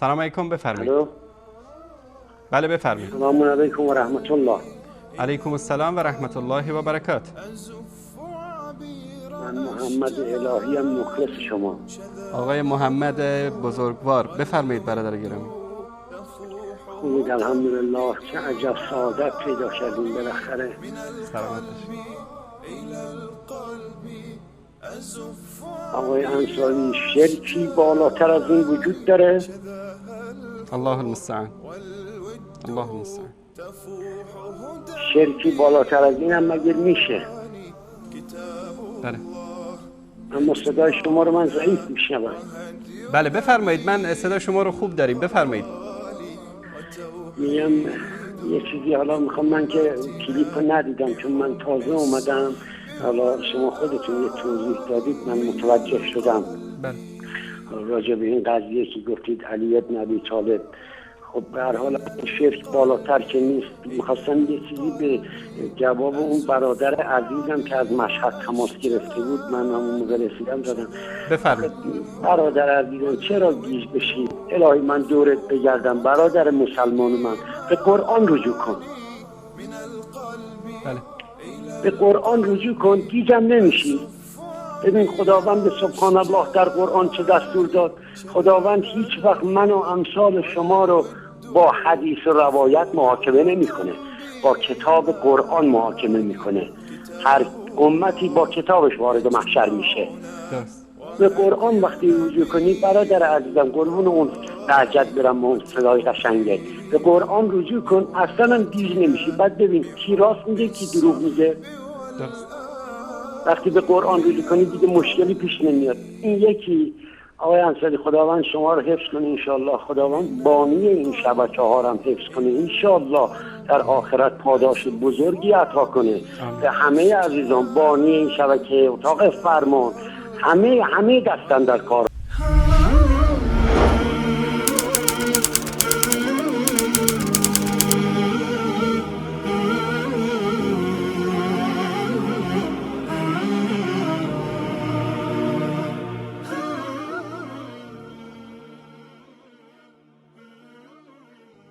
سلام علیکم، بفرمایید. الو. بله بفرمایید. سلام علیکم و رحمت الله. علیکم السلام و رحمت الله و برکاته. من محمد الهی ام، مخلص شما. آقای محمد بزرگوار، بفرمایید برادر گرامی. خوبید الحمدلله. چه عجب سعادت پیدا کردیم بالاخره. سلامت باشید. آقای انصاری، شرکی بالاتر از این وجود داره؟ الله المستعان. الله المستعان. شرکی بالاتر از این هم مگه میشه؟ بله. اما صدای شما رو من ضعیف میشنوم. بله بفرمایید، من صدا شما رو خوب داریم، بفرمایید. میگم یه چیزی، حالا میخوام، من که کلیپ رو ندیدم چون من تازه اومدم، حالا شما خودتون یه توضیح دادید من متوجه شدم. بله. راجع به این قضیه که گفتید علی ابن ابی طالب، خب به هر حال شرک بالاتر که نیست. میخواستم یه چیزی به جواب اون برادر عزیزم که از مشهد تماس گرفته بود، من همون موقع رسیدم دادم. بفرمایید. برادر عزیزم چرا گیج بشید؟ الهی من دورت بگردم برادر مسلمان، من به قرآن رجوع کن. بله. به قرآن رجوع کن، گیجم نمیشی. ببین خداوند سبحان الله در قرآن چه دستور داد. خداوند هیچ وقت من و امثال شما رو با حدیث و روایت محاکمه نمیکنه، با کتاب قرآن محاکمه میکنه. هر امتی با کتابش وارد محشر میشه. درست. به قرآن وقتی رجوع کنید برادر عزیزم، قربون اون لهجت برم اون صدای قشنگه، به قرآن رجوع کن، اصلا هم گیج نمیشی. بعد ببین کی راست میگه کی دروغ میگه. درست. وقتی به قرآن رجوع کنید دیگه مشکلی پیش نمیاد. این یکی. آقای انصاری، خداوند شما رو حفظ کنه انشالله. خداوند بانی این شبکه ها رو هم حفظ کنه انشالله. در آخرت پاداش بزرگی عطا کنه به همه عزیزان. بانی این شبکه، اتاق فرمان، همه دستن در کار